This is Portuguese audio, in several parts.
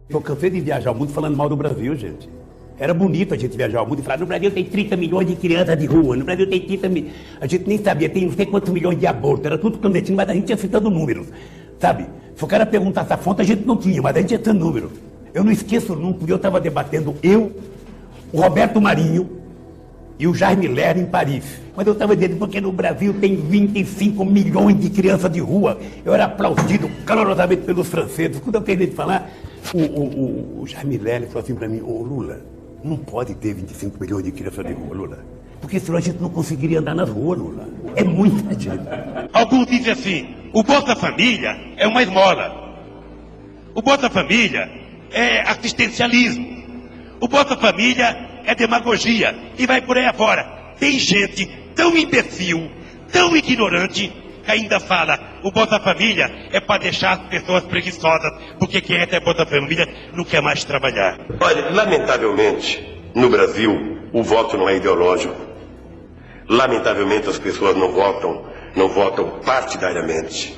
Eu cansei de viajar o mundo falando mal do Brasil, gente. Era bonito a gente viajar o mundo e falar, no Brasil tem 30 milhões de crianças de rua, no Brasil tem 30 milhões... A gente nem sabia, tem não sei quantos milhões de abortos, era tudo clandestino, mas a gente ia citando números, sabe? Se o cara perguntasse a fonte, a gente não tinha, mas a gente ia citando números. Eu não esqueço nunca, porque eu estava debatendo, o Roberto Marinho e o Jaime Lerner em Paris. Mas eu estava dizendo, porque no Brasil tem 25 milhões de crianças de rua. Eu era aplaudido calorosamente pelos franceses. Quando eu terminei de falar, o Jaime Lerner falou assim para mim, ô Lula, não pode ter 25 milhões de crianças de rua, Lula. Porque senão a gente não conseguiria andar nas ruas, Lula. É muita gente. Alguns dizem assim, o Bolsa Família é uma esmola. O Bolsa Família é assistencialismo. O Bolsa Família é demagogia. E vai por aí afora. Tem gente tão imbecil, tão ignorante, que ainda fala, o Bolsa Família é para deixar as pessoas preguiçosas, porque quem é Bolsa Família não quer mais trabalhar. Olha, lamentavelmente, no Brasil, o voto não é ideológico. Lamentavelmente, as pessoas não votam partidariamente.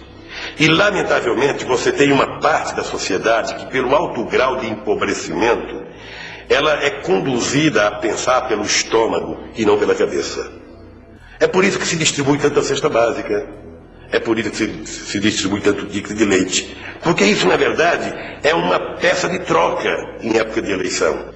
E, lamentavelmente, você tem uma parte da sociedade que, pelo alto grau de empobrecimento, ela é conduzida a pensar pelo estômago e não pela cabeça. É por isso que se distribui tanta cesta básica. É por isso que se distribui tanto ticket de leite. Porque isso, na verdade, é uma peça de troca em época de eleição.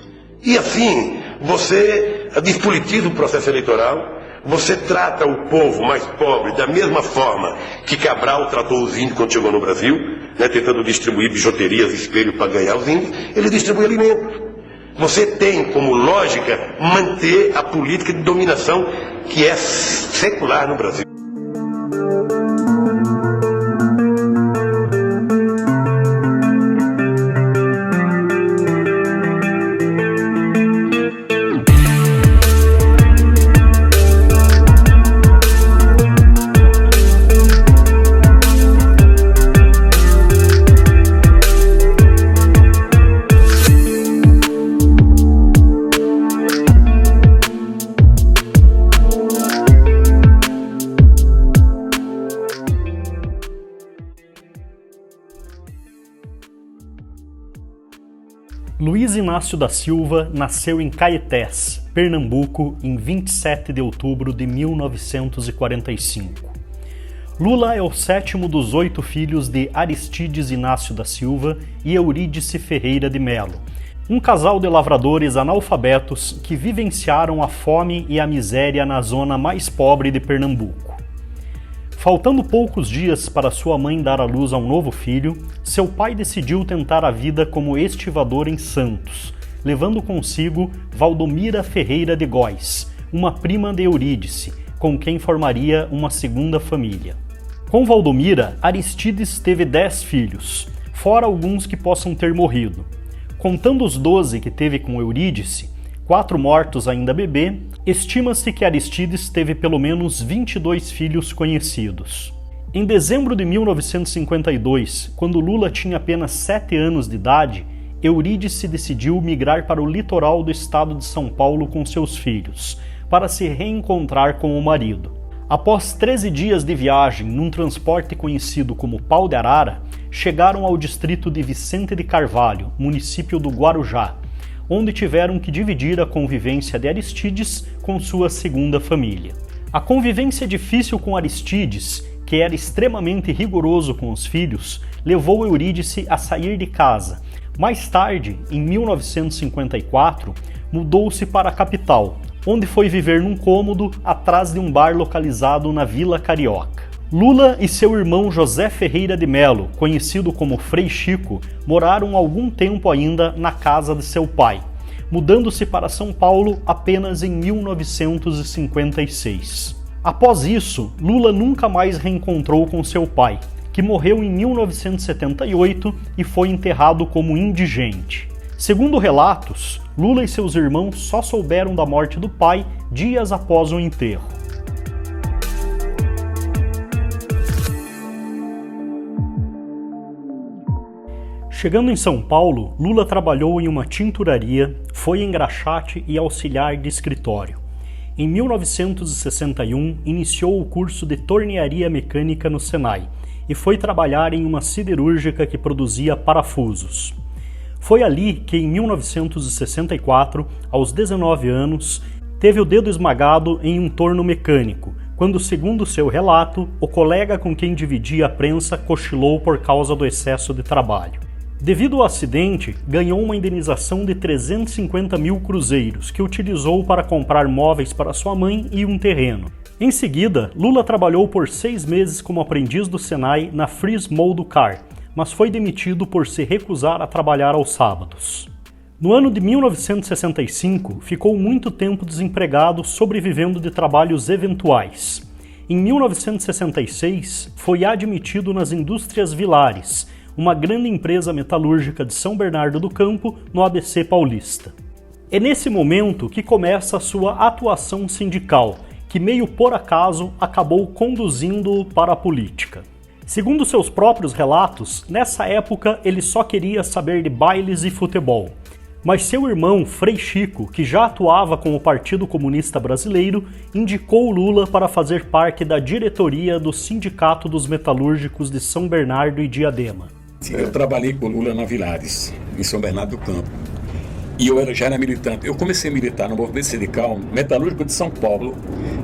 E assim, você despolitiza o processo eleitoral, você trata o povo mais pobre da mesma forma que Cabral tratou os índios quando chegou no Brasil, né, tentando distribuir bijuterias, espelho para ganhar os índios, ele distribui alimentos. Você tem como lógica manter a política de dominação que é secular no Brasil. Luiz Inácio da Silva nasceu em Caetés, Pernambuco, em 27 de outubro de 1945. Lula é o sétimo dos 8 filhos de Aristides Inácio da Silva e Eurídice Ferreira de Melo, um casal de lavradores analfabetos que vivenciaram a fome e a miséria na zona mais pobre de Pernambuco. Faltando poucos dias para sua mãe dar à luz a um novo filho, seu pai decidiu tentar a vida como estivador em Santos, levando consigo Valdomira Ferreira de Góes, uma prima de Eurídice, com quem formaria uma segunda família. Com Valdomira, Aristides teve 10 filhos, fora alguns que possam ter morrido. Contando os 12 que teve com Eurídice, 4 mortos ainda bebê, estima-se que Aristides teve pelo menos 22 filhos conhecidos. Em dezembro de 1952, quando Lula tinha apenas 7 anos de idade, Eurídice decidiu migrar para o litoral do estado de São Paulo com seus filhos, para se reencontrar com o marido. Após 13 dias de viagem num transporte conhecido como Pau de Arara, chegaram ao distrito de Vicente de Carvalho, município do Guarujá, onde tiveram que dividir a convivência de Aristides com sua segunda família. A convivência difícil com Aristides, que era extremamente rigoroso com os filhos, levou Eurídice a sair de casa. Mais tarde, em 1954, mudou-se para a capital, onde foi viver num cômodo atrás de um bar localizado na Vila Carioca. Lula e seu irmão José Ferreira de Melo, conhecido como Frei Chico, moraram algum tempo ainda na casa de seu pai, mudando-se para São Paulo apenas em 1956. Após isso, Lula nunca mais reencontrou com seu pai, que morreu em 1978 e foi enterrado como indigente. Segundo relatos, Lula e seus irmãos só souberam da morte do pai dias após o enterro. Chegando em São Paulo, Lula trabalhou em uma tinturaria, foi engraxate e auxiliar de escritório. Em 1961, iniciou o curso de tornearia mecânica no Senai e foi trabalhar em uma siderúrgica que produzia parafusos. Foi ali que, em 1964, aos 19 anos, teve o dedo esmagado em um torno mecânico, quando, segundo seu relato, o colega com quem dividia a prensa cochilou por causa do excesso de trabalho. Devido ao acidente, ganhou uma indenização de 350 mil cruzeiros, que utilizou para comprar móveis para sua mãe e um terreno. Em seguida, Lula trabalhou por 6 meses como aprendiz do Senai na Freeze Mold Car, mas foi demitido por se recusar a trabalhar aos sábados. No ano de 1965, ficou muito tempo desempregado, sobrevivendo de trabalhos eventuais. Em 1966, foi admitido nas Indústrias Vilares, uma grande empresa metalúrgica de São Bernardo do Campo, no ABC Paulista. É nesse momento que começa a sua atuação sindical, que meio por acaso acabou conduzindo-o para a política. Segundo seus próprios relatos, nessa época ele só queria saber de bailes e futebol. Mas seu irmão, Frei Chico, que já atuava com o Partido Comunista Brasileiro, indicou Lula para fazer parte da diretoria do Sindicato dos Metalúrgicos de São Bernardo e Diadema. Eu trabalhei com o Lula na Vilares, em São Bernardo do Campo. E eu já era militante. Eu comecei a militar no movimento sindical metalúrgico de São Paulo.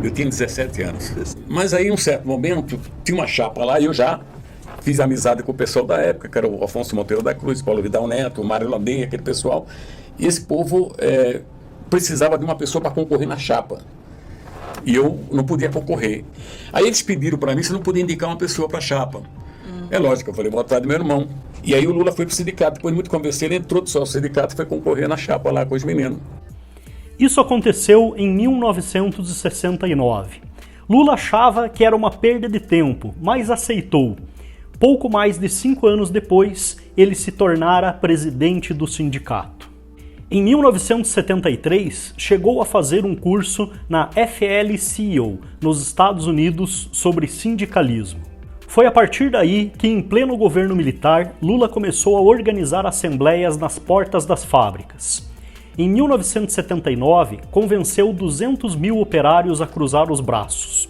Eu tinha 17 anos. Mas aí, em um certo momento, tinha uma chapa lá e eu já fiz amizade com o pessoal da época, que era o Afonso Monteiro da Cruz, Paulo Vidal Neto, o Mário Landeia, aquele pessoal. E esse povo precisava de uma pessoa para concorrer na chapa. E eu não podia concorrer. Aí eles pediram para mim se eu não podia indicar uma pessoa para a chapa. É lógico, eu falei, boa tarde, meu irmão. E aí o Lula foi pro sindicato, depois de muito convencer, ele entrou do seu sindicato e foi concorrer na chapa lá com os meninos. Isso aconteceu em 1969. Lula achava que era uma perda de tempo, mas aceitou. Pouco mais de 5 anos depois, ele se tornara presidente do sindicato. Em 1973, chegou a fazer um curso na FL-CIO, nos Estados Unidos, sobre sindicalismo. Foi a partir daí que, em pleno governo militar, Lula começou a organizar assembleias nas portas das fábricas. Em 1979, convenceu 200 mil operários a cruzar os braços.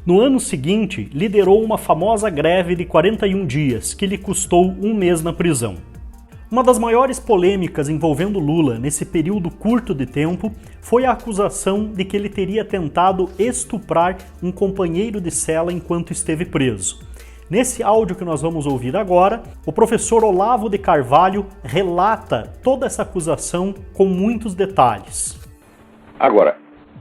No ano seguinte, liderou uma famosa greve de 41 dias, que lhe custou 1 mês na prisão. Uma das maiores polêmicas envolvendo Lula nesse período curto de tempo foi a acusação de que ele teria tentado estuprar um companheiro de cela enquanto esteve preso. Nesse áudio que nós vamos ouvir agora, o professor Olavo de Carvalho relata toda essa acusação com muitos detalhes. Agora,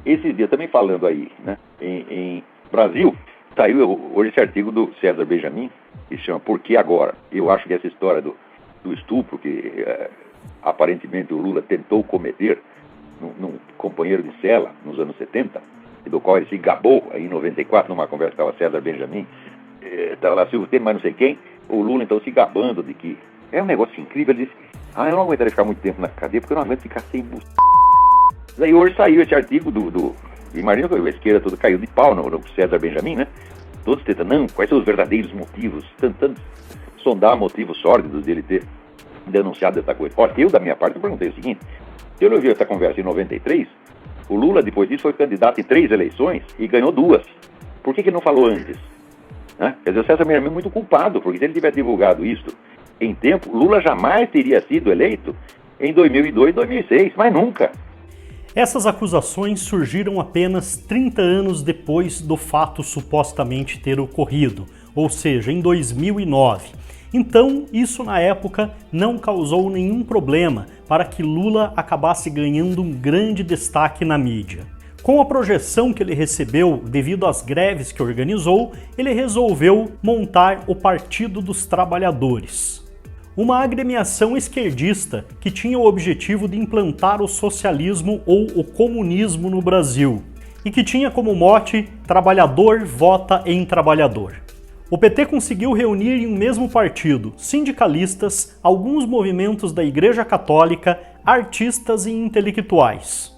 esses dias também falando aí, né, em Brasil, saiu hoje esse artigo do César Benjamin, que se chama Por que Agora? Eu acho que essa história do estupro que aparentemente o Lula tentou cometer num companheiro de cela nos anos 70, e do qual ele se gabou aí em 94, numa conversa com o César Benjamin, estava lá Silvio Temer, mas não sei quem, o Lula então se gabando de que é um negócio incrível. Ele disse, eu não aguentaria ficar muito tempo na cadeia porque eu não aguento ficar sem buceta. Daí hoje saiu esse artigo imagina que a esquerda toda caiu de pau no César Benjamin, né? Todos tentando, quais são os verdadeiros motivos, tentando sondar motivos sórdidos dele ter denunciado essa coisa. Olha, eu da minha parte eu perguntei o seguinte, eu ouvi essa conversa em 93, o Lula depois disso foi candidato em 3 eleições e ganhou 2. Por que ele não falou antes? Né? Quer dizer, o César Benjamin é muito culpado, porque se ele tivesse divulgado isso em tempo, Lula jamais teria sido eleito em 2002, 2006, mas nunca. Essas acusações surgiram apenas 30 anos depois do fato supostamente ter ocorrido, ou seja, em 2009. Então, isso na época não causou nenhum problema para que Lula acabasse ganhando um grande destaque na mídia. Com a projeção que ele recebeu devido às greves que organizou, ele resolveu montar o Partido dos Trabalhadores. Uma agremiação esquerdista que tinha o objetivo de implantar o socialismo ou o comunismo no Brasil e que tinha como mote "Trabalhador vota em trabalhador". O PT conseguiu reunir em um mesmo partido sindicalistas, alguns movimentos da Igreja Católica, artistas e intelectuais.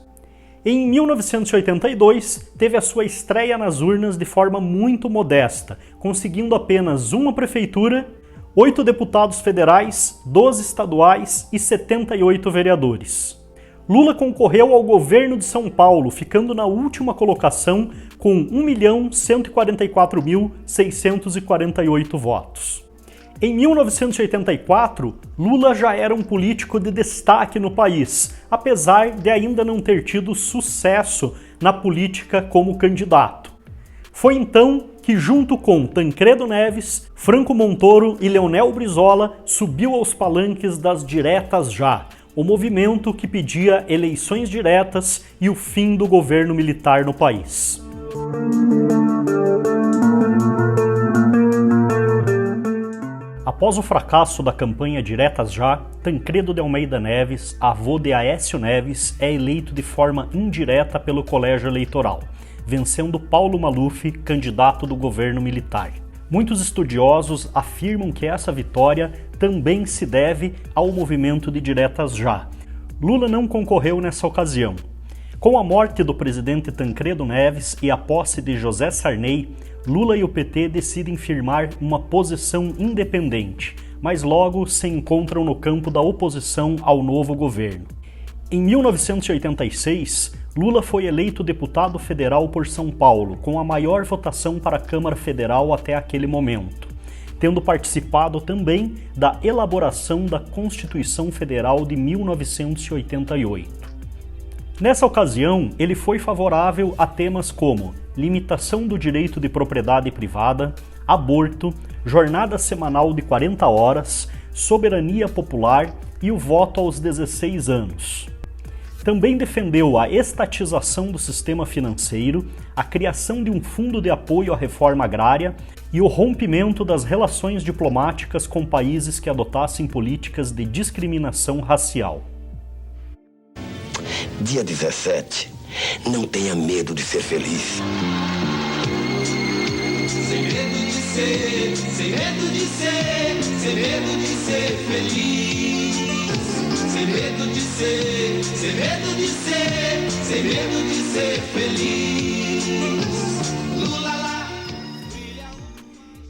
Em 1982, teve a sua estreia nas urnas de forma muito modesta, conseguindo apenas uma prefeitura, 8 deputados federais, 12 estaduais e 78 vereadores. Lula concorreu ao governo de São Paulo, ficando na última colocação com 1.144.648 votos. Em 1984, Lula já era um político de destaque no país, apesar de ainda não ter tido sucesso na política como candidato. Foi então que, junto com Tancredo Neves, Franco Montoro e Leonel Brizola, subiu aos palanques das diretas já, o movimento que pedia eleições diretas e o fim do governo militar no país. Após o fracasso da campanha Diretas Já, Tancredo de Almeida Neves, avô de Aécio Neves, é eleito de forma indireta pelo colégio eleitoral, vencendo Paulo Maluf, candidato do governo militar. Muitos estudiosos afirmam que essa vitória também se deve ao movimento de Diretas Já. Lula não concorreu nessa ocasião. Com a morte do presidente Tancredo Neves e a posse de José Sarney, Lula e o PT decidem firmar uma posição independente, mas logo se encontram no campo da oposição ao novo governo. Em 1986, Lula foi eleito deputado federal por São Paulo, com a maior votação para a Câmara Federal até aquele momento, tendo participado também da elaboração da Constituição Federal de 1988. Nessa ocasião, ele foi favorável a temas como limitação do direito de propriedade privada, aborto, jornada semanal de 40 horas, soberania popular e o voto aos 16 anos. Também defendeu a estatização do sistema financeiro, a criação de um fundo de apoio à reforma agrária e o rompimento das relações diplomáticas com países que adotassem políticas de discriminação racial. Dia 17, não tenha medo de ser feliz. Sem medo de ser, sem medo de ser, sem medo de ser feliz. Sem medo de ser, sem medo de ser, sem medo de ser feliz. Lula lá.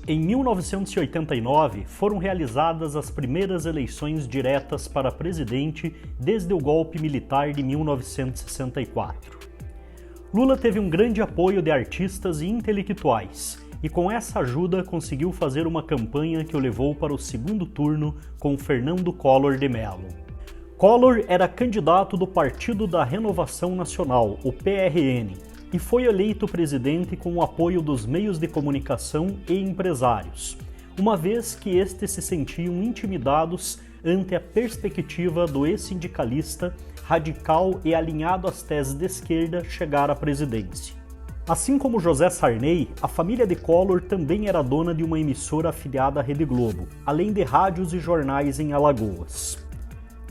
Em 1989, foram realizadas as primeiras eleições diretas para presidente desde o golpe militar de 1964. Lula teve um grande apoio de artistas e intelectuais, e com essa ajuda conseguiu fazer uma campanha que o levou para o segundo turno com Fernando Collor de Mello. Collor era candidato do Partido da Renovação Nacional, o PRN, e foi eleito presidente com o apoio dos meios de comunicação e empresários, uma vez que estes se sentiam intimidados ante a perspectiva do ex-sindicalista, radical e alinhado às teses de esquerda chegar à presidência. Assim como José Sarney, a família de Collor também era dona de uma emissora afiliada à Rede Globo, além de rádios e jornais em Alagoas.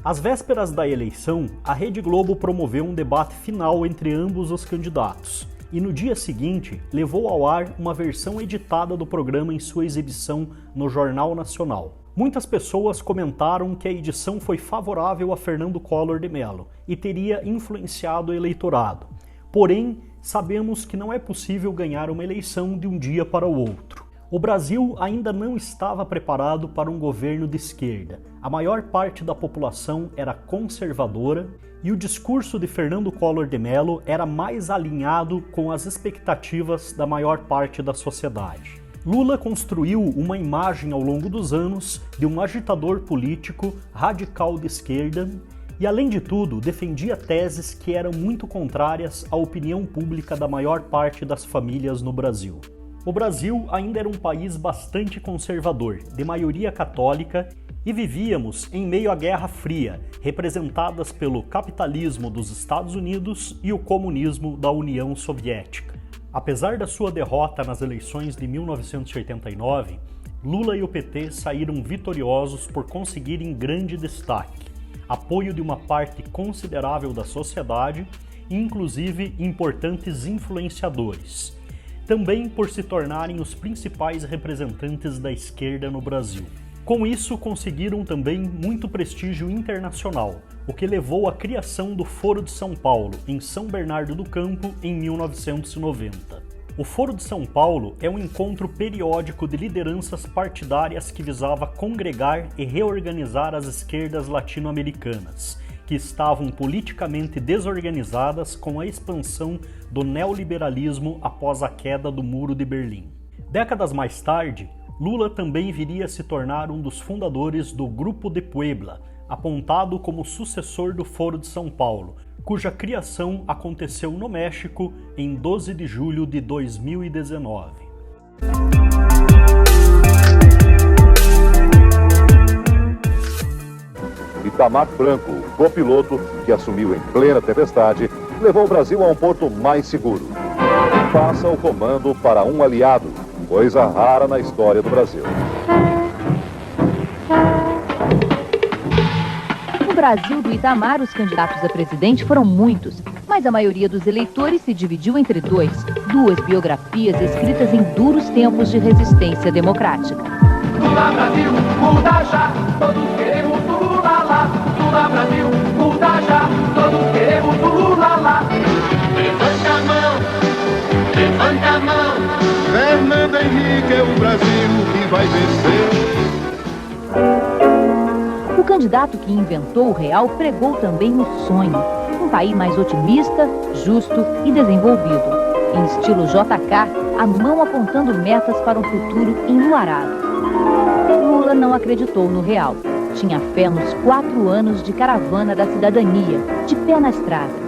Às vésperas da eleição, a Rede Globo promoveu um debate final entre ambos os candidatos, e no dia seguinte levou ao ar uma versão editada do programa em sua exibição no Jornal Nacional. Muitas pessoas comentaram que a edição foi favorável a Fernando Collor de Mello e teria influenciado o eleitorado. Porém, sabemos que não é possível ganhar uma eleição de um dia para o outro. O Brasil ainda não estava preparado para um governo de esquerda. A maior parte da população era conservadora e o discurso de Fernando Collor de Mello era mais alinhado com as expectativas da maior parte da sociedade. Lula construiu uma imagem ao longo dos anos de um agitador político radical de esquerda e, além de tudo, defendia teses que eram muito contrárias à opinião pública da maior parte das famílias no Brasil. O Brasil ainda era um país bastante conservador, de maioria católica, e vivíamos em meio à Guerra Fria, representadas pelo capitalismo dos Estados Unidos e o comunismo da União Soviética. Apesar da sua derrota nas eleições de 1989, Lula e o PT saíram vitoriosos por conseguirem grande destaque, apoio de uma parte considerável da sociedade e inclusive importantes influenciadores, também por se tornarem os principais representantes da esquerda no Brasil. Com isso, conseguiram também muito prestígio internacional, o que levou à criação do Foro de São Paulo, em São Bernardo do Campo, em 1990. O Foro de São Paulo é um encontro periódico de lideranças partidárias que visava congregar e reorganizar as esquerdas latino-americanas, que estavam politicamente desorganizadas com a expansão do neoliberalismo após a queda do Muro de Berlim. Décadas mais tarde, Lula também viria a se tornar um dos fundadores do Grupo de Puebla, apontado como sucessor do Foro de São Paulo, cuja criação aconteceu no México em 12 de julho de 2019. Itamar Franco, o copiloto que assumiu em plena tempestade, levou o Brasil a um porto mais seguro. Passa o comando para um aliado, coisa rara na história do Brasil. No Brasil do Itamar, os candidatos a presidente foram muitos, mas a maioria dos eleitores se dividiu entre duas biografias escritas em duros tempos de resistência democrática. Lula Brasil, muda já, todos queremos o Lula lá. Lula Brasil, muda já, todos queremos o Lula lá. Levanta a mão, levanta a mão. Fernando Henrique é o Brasil que vai vencer. O candidato que inventou o real pregou também o sonho. Um país mais otimista, justo e desenvolvido. Em estilo JK, a mão apontando metas para um futuro enluarado. Lula não acreditou no real. Tinha fé nos 4 anos de caravana da cidadania, de pé na estrada.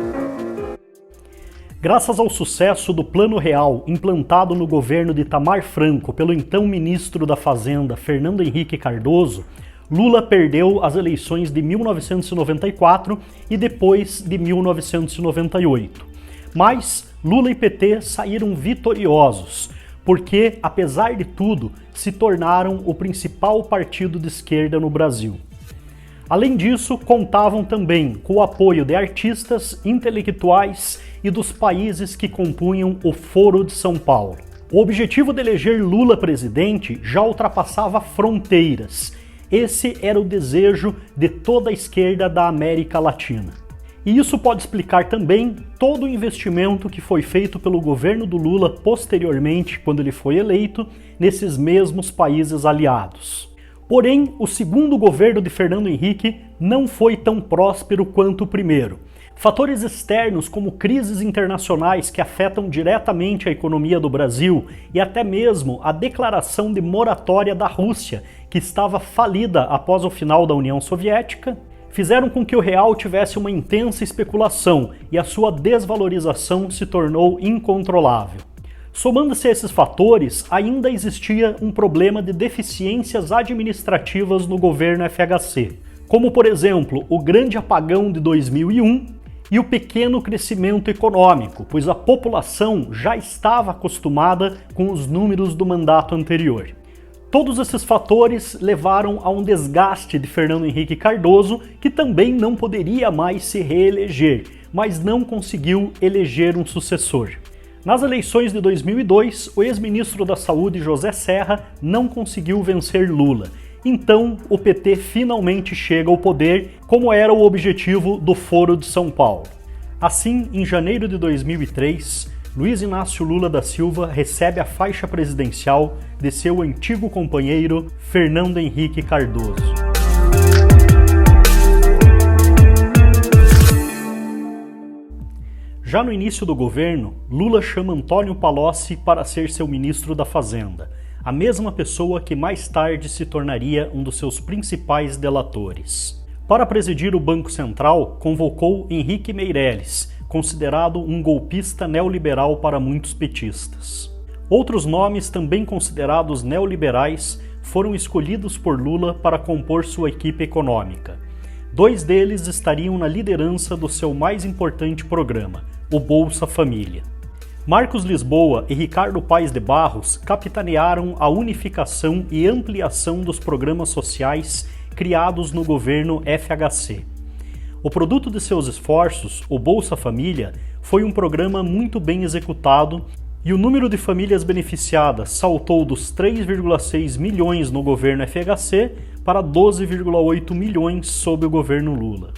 Graças ao sucesso do Plano Real implantado no governo de Itamar Franco pelo então ministro da Fazenda, Fernando Henrique Cardoso, Lula perdeu as eleições de 1994 e depois de 1998. Mas Lula e PT saíram vitoriosos, porque, apesar de tudo, se tornaram o principal partido de esquerda no Brasil. Além disso, contavam também com o apoio de artistas, intelectuais e dos países que compunham o Foro de São Paulo. O objetivo de eleger Lula presidente já ultrapassava fronteiras. Esse era o desejo de toda a esquerda da América Latina. E isso pode explicar também todo o investimento que foi feito pelo governo do Lula posteriormente, quando ele foi eleito, nesses mesmos países aliados. Porém, o segundo governo de Fernando Henrique não foi tão próspero quanto o primeiro. Fatores externos como crises internacionais que afetam diretamente a economia do Brasil e até mesmo a declaração de moratória da Rússia, que estava falida após o final da União Soviética, fizeram com que o real tivesse uma intensa especulação e a sua desvalorização se tornou incontrolável. Somando-se a esses fatores, ainda existia um problema de deficiências administrativas no governo FHC, como por exemplo o grande apagão de 2001 e o pequeno crescimento econômico, pois a população já estava acostumada com os números do mandato anterior. Todos esses fatores levaram a um desgaste de Fernando Henrique Cardoso, que também não poderia mais se reeleger, mas não conseguiu eleger um sucessor. Nas eleições de 2002, o ex-ministro da Saúde, José Serra, não conseguiu vencer Lula. Então, o PT finalmente chega ao poder, como era o objetivo do Foro de São Paulo. Assim, em janeiro de 2003, Luiz Inácio Lula da Silva recebe a faixa presidencial de seu antigo companheiro, Fernando Henrique Cardoso. Já no início do governo, Lula chama Antônio Palocci para ser seu ministro da Fazenda, a mesma pessoa que mais tarde se tornaria um dos seus principais delatores. Para presidir o Banco Central, convocou Henrique Meirelles, considerado um golpista neoliberal para muitos petistas. Outros nomes também considerados neoliberais foram escolhidos por Lula para compor sua equipe econômica. 2 deles estariam na liderança do seu mais importante programa, o Bolsa Família. Marcos Lisboa e Ricardo Paes de Barros capitanearam a unificação e ampliação dos programas sociais criados no governo FHC. O produto de seus esforços, o Bolsa Família, foi um programa muito bem executado e o número de famílias beneficiadas saltou dos 3,6 milhões no governo FHC para 12,8 milhões sob o governo Lula.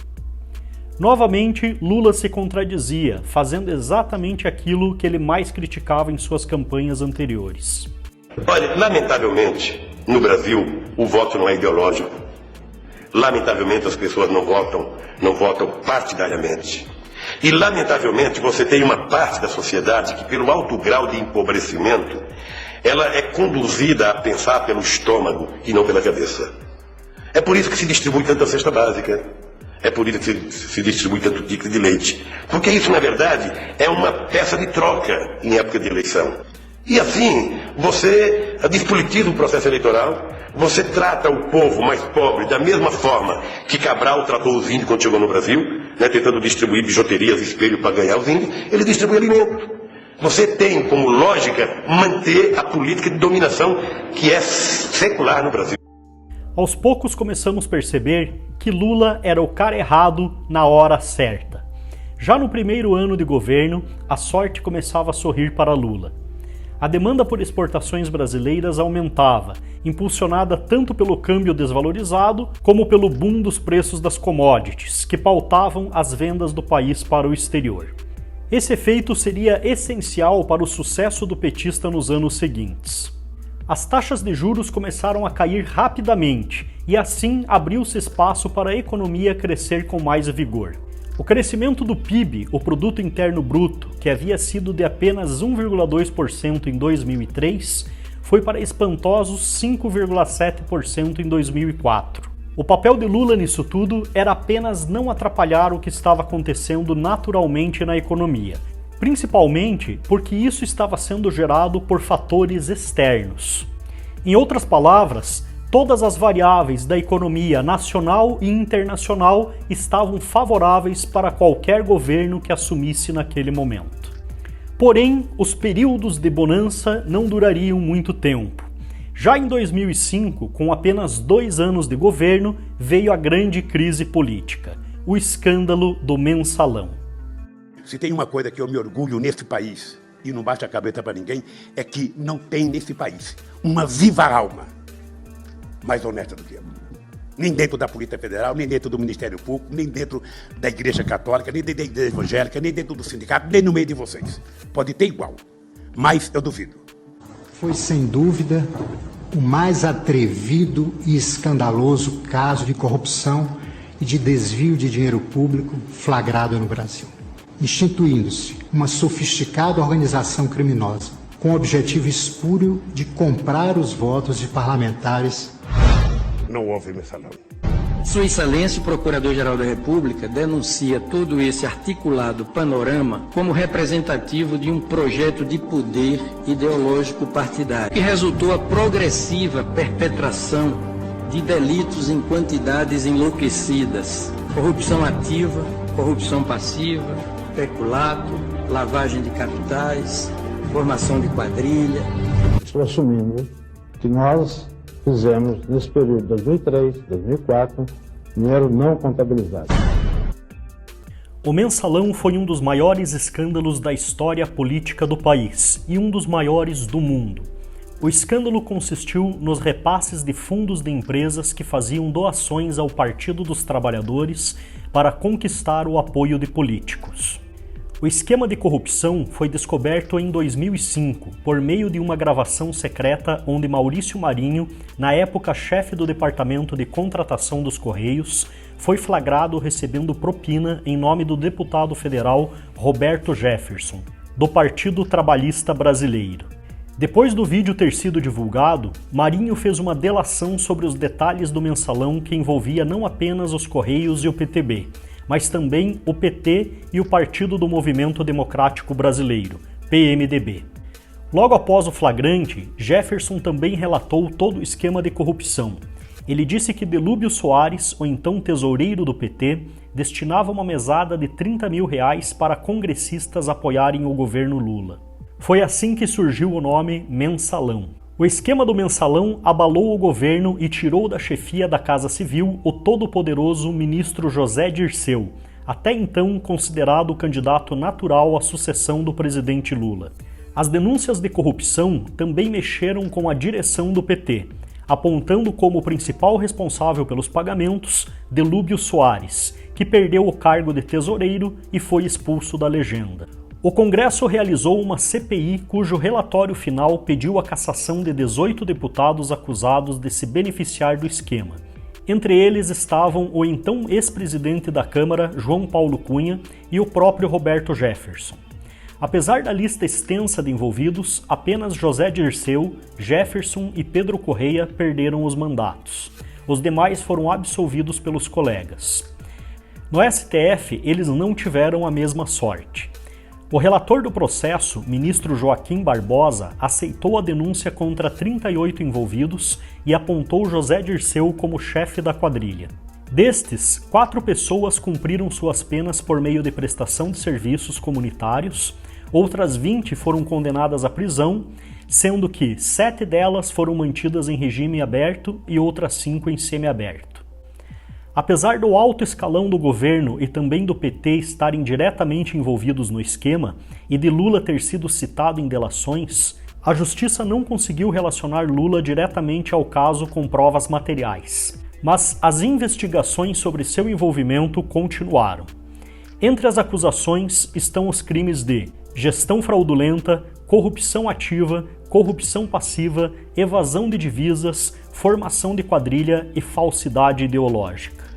Novamente, Lula se contradizia, fazendo exatamente aquilo que ele mais criticava em suas campanhas anteriores. Olha, lamentavelmente, no Brasil, o voto não é ideológico. Lamentavelmente, as pessoas não votam partidariamente. E, lamentavelmente, você tem uma parte da sociedade que, pelo alto grau de empobrecimento, ela é conduzida a pensar pelo estômago e não pela cabeça. É por isso que se distribui tanta cesta básica. É por isso que se distribui tanto ticket de leite. Porque isso, na verdade, é uma peça de troca em época de eleição. E assim, você despolitiza o processo eleitoral, você trata o povo mais pobre da mesma forma que Cabral tratou os índios quando chegou no Brasil, né, tentando distribuir bijuterias, espelho para ganhar os índios, ele distribui alimento. Você tem como lógica manter a política de dominação que é secular no Brasil. Aos poucos começamos a perceber que Lula era o cara errado na hora certa. Já no primeiro ano de governo, a sorte começava a sorrir para Lula. A demanda por exportações brasileiras aumentava, impulsionada tanto pelo câmbio desvalorizado como pelo boom dos preços das commodities, que pautavam as vendas do país para o exterior. Esse efeito seria essencial para o sucesso do petista nos anos seguintes. As taxas de juros começaram a cair rapidamente e assim abriu-se espaço para a economia crescer com mais vigor. O crescimento do PIB, o Produto Interno Bruto, que havia sido de apenas 1,2% em 2003, foi para espantosos 5,7% em 2004. O papel de Lula nisso tudo era apenas não atrapalhar o que estava acontecendo naturalmente na economia, principalmente porque isso estava sendo gerado por fatores externos. Em outras palavras, todas as variáveis da economia nacional e internacional estavam favoráveis para qualquer governo que assumisse naquele momento. Porém, os períodos de bonança não durariam muito tempo. Já em 2005, com apenas 2 anos de governo, veio a grande crise política, o escândalo do Mensalão. Se tem uma coisa que eu me orgulho nesse país, e não baixa a cabeça para ninguém, é que não tem nesse país uma viva alma mais honesta do que eu. Nem dentro da Polícia Federal, nem dentro do Ministério Público, nem dentro da Igreja Católica, nem dentro da Igreja Evangélica, nem dentro do sindicato, nem no meio de vocês. Pode ter igual, mas eu duvido. Foi, sem dúvida, o mais atrevido e escandaloso caso de corrupção e de desvio de dinheiro público flagrado no Brasil, instituindo-se uma sofisticada organização criminosa com o objetivo espúrio de comprar os votos de parlamentares. Não houve mensalão. Sua Excelência, o Procurador-Geral da República, denuncia todo esse articulado panorama como representativo de um projeto de poder ideológico partidário, que resultou a progressiva perpetração de delitos em quantidades enlouquecidas: corrupção ativa, corrupção passiva, peculato, lavagem de capitais, formação de quadrilha. Estou assumindo que nós fizemos, nesse período de 2003, 2004, dinheiro não contabilizado. O Mensalão foi um dos maiores escândalos da história política do país e um dos maiores do mundo. O escândalo consistiu nos repasses de fundos de empresas que faziam doações ao Partido dos Trabalhadores para conquistar o apoio de políticos. O esquema de corrupção foi descoberto em 2005 por meio de uma gravação secreta onde Maurício Marinho, na época chefe do Departamento de Contratação dos Correios, foi flagrado recebendo propina em nome do deputado federal Roberto Jefferson, do Partido Trabalhista Brasileiro. Depois do vídeo ter sido divulgado, Marinho fez uma delação sobre os detalhes do mensalão que envolvia não apenas os Correios e o PTB, mas também o PT e o Partido do Movimento Democrático Brasileiro, PMDB. Logo após o flagrante, Jefferson também relatou todo o esquema de corrupção. Ele disse que Delúbio Soares, o então tesoureiro do PT, destinava uma mesada de R$30 mil para congressistas apoiarem o governo Lula. Foi assim que surgiu o nome Mensalão. O esquema do Mensalão abalou o governo e tirou da chefia da Casa Civil o todo-poderoso ministro José Dirceu, até então considerado o candidato natural à sucessão do presidente Lula. As denúncias de corrupção também mexeram com a direção do PT, apontando como principal responsável pelos pagamentos Delúbio Soares, que perdeu o cargo de tesoureiro e foi expulso da legenda. O Congresso realizou uma CPI cujo relatório final pediu a cassação de 18 deputados acusados de se beneficiar do esquema. Entre eles estavam o então ex-presidente da Câmara, João Paulo Cunha, e o próprio Roberto Jefferson. Apesar da lista extensa de envolvidos, apenas José Dirceu, Jefferson e Pedro Correia perderam os mandatos. Os demais foram absolvidos pelos colegas. No STF, eles não tiveram a mesma sorte. O relator do processo, ministro Joaquim Barbosa, aceitou a denúncia contra 38 envolvidos e apontou José Dirceu como chefe da quadrilha. Destes, 4 pessoas cumpriram suas penas por meio de prestação de serviços comunitários, outras 20 foram condenadas à prisão, sendo que 7 delas foram mantidas em regime aberto e outras 5 em semiaberto. Apesar do alto escalão do governo e também do PT estarem diretamente envolvidos no esquema e de Lula ter sido citado em delações, a justiça não conseguiu relacionar Lula diretamente ao caso com provas materiais. Mas as investigações sobre seu envolvimento continuaram. Entre as acusações estão os crimes de gestão fraudulenta, corrupção ativa, corrupção passiva, evasão de divisas, formação de quadrilha e falsidade ideológica.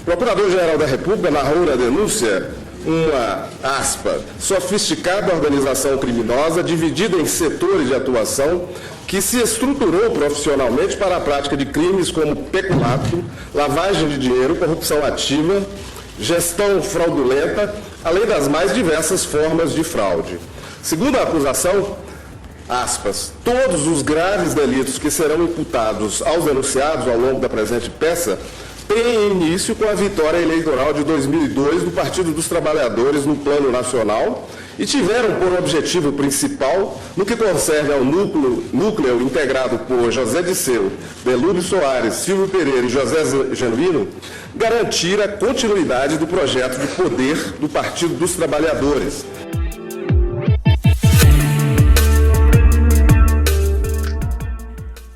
O Procurador-Geral da República narrou na denúncia uma, aspa, sofisticada organização criminosa dividida em setores de atuação que se estruturou profissionalmente para a prática de crimes como peculato, lavagem de dinheiro, corrupção ativa, gestão fraudulenta, além das mais diversas formas de fraude. Segundo a acusação, aspas, todos os graves delitos que serão imputados aos denunciados ao longo da presente peça têm início com a vitória eleitoral de 2002 do Partido dos Trabalhadores no plano nacional e tiveram por objetivo principal, no que concerne ao núcleo integrado por José Dirceu, Delúbio Soares, Silvio Pereira e José Genuíno, garantir a continuidade do projeto de poder do Partido dos Trabalhadores.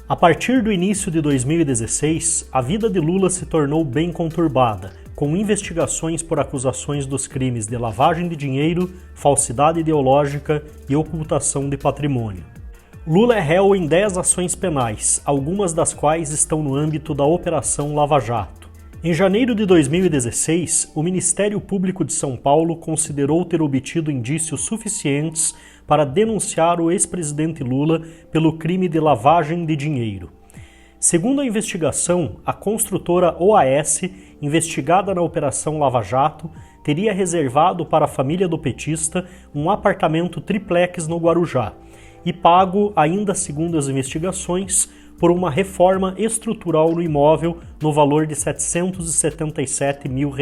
A partir do início de 2016, a vida de Lula se tornou bem conturbada, com investigações por acusações dos crimes de lavagem de dinheiro, falsidade ideológica e ocultação de patrimônio. Lula é réu em 10 ações penais, algumas das quais estão no âmbito da Operação Lava Jato. Em janeiro de 2016, o Ministério Público de São Paulo considerou ter obtido indícios suficientes para denunciar o ex-presidente Lula pelo crime de lavagem de dinheiro. Segundo a investigação, a construtora OAS, investigada na Operação Lava Jato, teria reservado para a família do petista um apartamento triplex no Guarujá e pago, ainda segundo as investigações, por uma reforma estrutural no imóvel no valor de R$ 777 mil.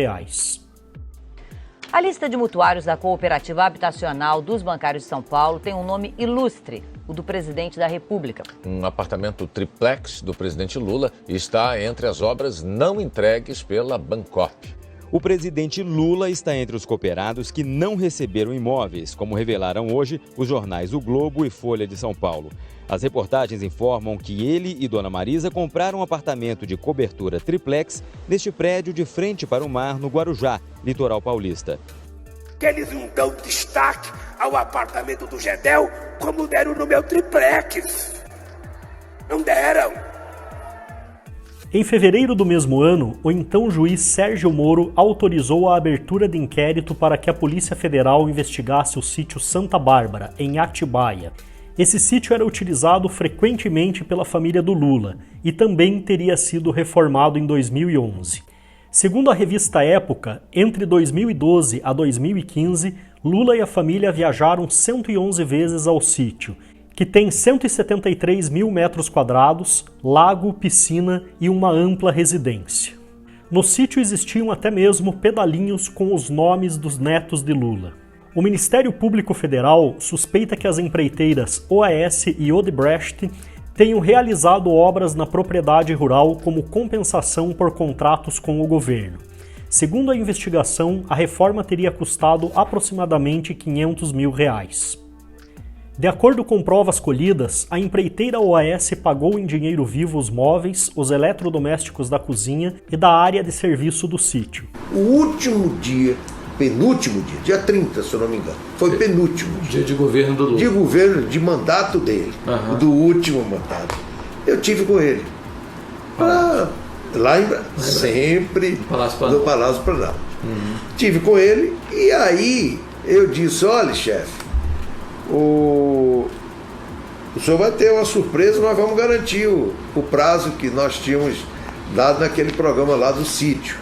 A lista de mutuários da Cooperativa Habitacional dos Bancários de São Paulo tem um nome ilustre, o do presidente da República. Um apartamento triplex do presidente Lula está entre as obras não entregues pela Bancorp. O presidente Lula está entre os cooperados que não receberam imóveis, como revelaram hoje os jornais O Globo e Folha de São Paulo. As reportagens informam que ele e Dona Marisa compraram um apartamento de cobertura triplex neste prédio de frente para o mar no Guarujá, litoral paulista. Que eles não dão destaque ao apartamento do Gedel como deram no meu triplex. Não deram. Em fevereiro do mesmo ano, o então juiz Sérgio Moro autorizou a abertura de inquérito para que a Polícia Federal investigasse o sítio Santa Bárbara, em Atibaia. Esse sítio era utilizado frequentemente pela família do Lula e também teria sido reformado em 2011. Segundo a revista Época, entre 2012 a 2015, Lula e a família viajaram 111 vezes ao sítio, que tem 173 mil metros quadrados, lago, piscina e uma ampla residência. No sítio existiam até mesmo pedalinhos com os nomes dos netos de Lula. O Ministério Público Federal suspeita que as empreiteiras OAS e Odebrecht tenham realizado obras na propriedade rural como compensação por contratos com o governo. Segundo a investigação, a reforma teria custado aproximadamente R$ 500 mil. De acordo com provas colhidas, a empreiteira OAS pagou em dinheiro vivo os móveis, os eletrodomésticos da cozinha e da área de serviço do sítio. O último dia, penúltimo dia 30, se eu não me engano, foi penúltimo dia de governo do Lula. De governo, de mandato dele, do último mandato. Eu tive com ele. Lá em sempre no Palácio Planalto. Tive com ele e aí eu disse, olha, chefe, o senhor vai ter uma surpresa, nós vamos garantir o prazo que nós tínhamos dado naquele programa lá do sítio.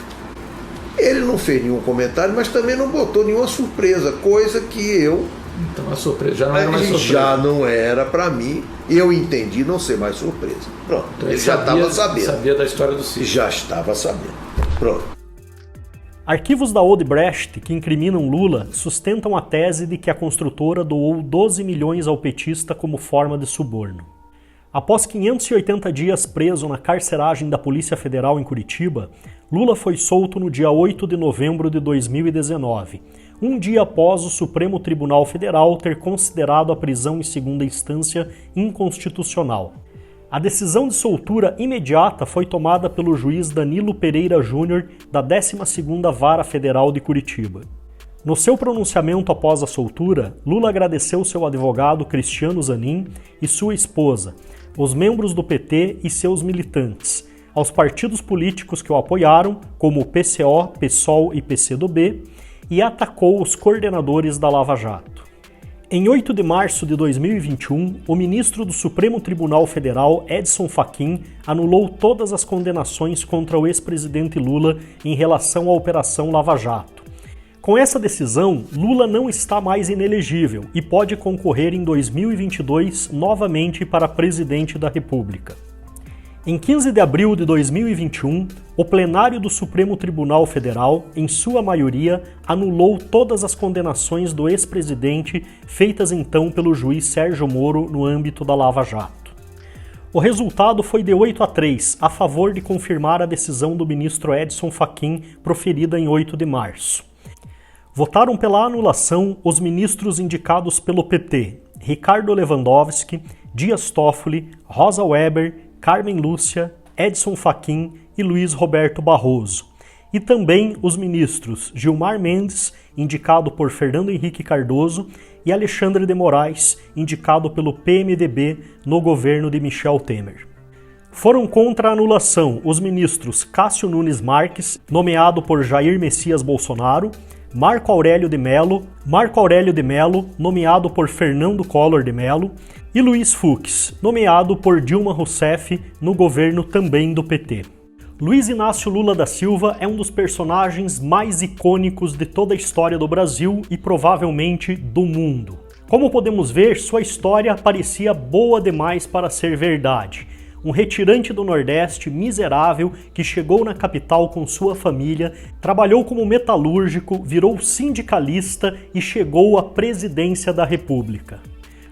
Ele não fez nenhum comentário, mas também não botou nenhuma surpresa, coisa que eu... Então a surpresa já não era mais surpresa. Já não era para mim, eu entendi não ser mais surpresa. Pronto, então ele já estava sabendo. Sabia da história do sítio. Já estava sabendo. Pronto. Arquivos da Odebrecht que incriminam Lula sustentam a tese de que a construtora doou 12 milhões ao petista como forma de suborno. Após 580 dias preso na carceragem da Polícia Federal em Curitiba, Lula foi solto no dia 8 de novembro de 2019, um dia após o Supremo Tribunal Federal ter considerado a prisão em segunda instância inconstitucional. A decisão de soltura imediata foi tomada pelo juiz Danilo Pereira Júnior, da 12ª Vara Federal de Curitiba. No seu pronunciamento após a soltura, Lula agradeceu seu advogado Cristiano Zanin e sua esposa, os membros do PT e seus militantes, aos partidos políticos que o apoiaram, como o PCO, PSOL e PCdoB, e atacou os coordenadores da Lava Jato. Em 8 de março de 2021, o ministro do Supremo Tribunal Federal, Edson Fachin, anulou todas as condenações contra o ex-presidente Lula em relação à Operação Lava Jato. Com essa decisão, Lula não está mais inelegível e pode concorrer em 2022 novamente para presidente da República. Em 15 de abril de 2021, o plenário do Supremo Tribunal Federal, em sua maioria, anulou todas as condenações do ex-presidente feitas então pelo juiz Sérgio Moro no âmbito da Lava Jato. O resultado foi de 8-3, a favor de confirmar a decisão do ministro Edson Fachin, proferida em 8 de março. Votaram pela anulação os ministros indicados pelo PT, Ricardo Lewandowski, Dias Toffoli, Rosa Weber, Carmen Lúcia, Edson Fachin e Luiz Roberto Barroso, e também os ministros Gilmar Mendes, indicado por Fernando Henrique Cardoso, e Alexandre de Moraes, indicado pelo PMDB no governo de Michel Temer. Foram contra a anulação os ministros Cássio Nunes Marques, nomeado por Jair Messias Bolsonaro, Marco Aurélio de Mello, nomeado por Fernando Collor de Mello, e Luiz Fux, nomeado por Dilma Rousseff no governo também do PT. Luiz Inácio Lula da Silva é um dos personagens mais icônicos de toda a história do Brasil e provavelmente do mundo. Como podemos ver, sua história parecia boa demais para ser verdade. Um retirante do Nordeste miserável que chegou na capital com sua família, trabalhou como metalúrgico, virou sindicalista e chegou à presidência da República.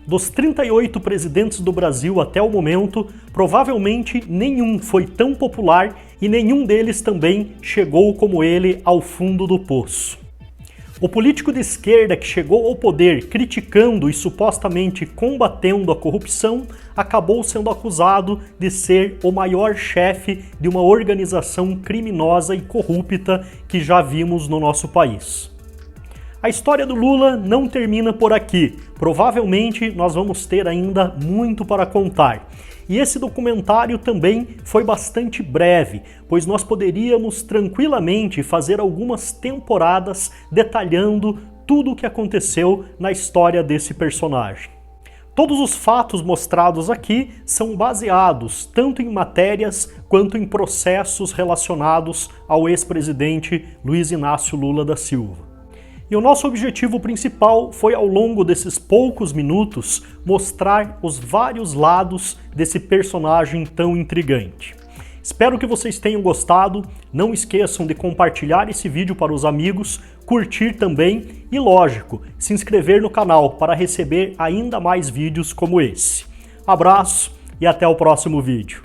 Dos 38 presidentes do Brasil até o momento, provavelmente nenhum foi tão popular e nenhum deles também chegou como ele ao fundo do poço. O político de esquerda que chegou ao poder criticando e supostamente combatendo a corrupção acabou sendo acusado de ser o maior chefe de uma organização criminosa e corrupta que já vimos no nosso país. A história do Lula não termina por aqui. Provavelmente nós vamos ter ainda muito para contar. E esse documentário também foi bastante breve, pois nós poderíamos tranquilamente fazer algumas temporadas detalhando tudo o que aconteceu na história desse personagem. Todos os fatos mostrados aqui são baseados tanto em matérias quanto em processos relacionados ao ex-presidente Luiz Inácio Lula da Silva. E o nosso objetivo principal foi, ao longo desses poucos minutos, mostrar os vários lados desse personagem tão intrigante. Espero que vocês tenham gostado, não esqueçam de compartilhar esse vídeo para os amigos, curtir também e, lógico, se inscrever no canal para receber ainda mais vídeos como esse. Abraço e até o próximo vídeo.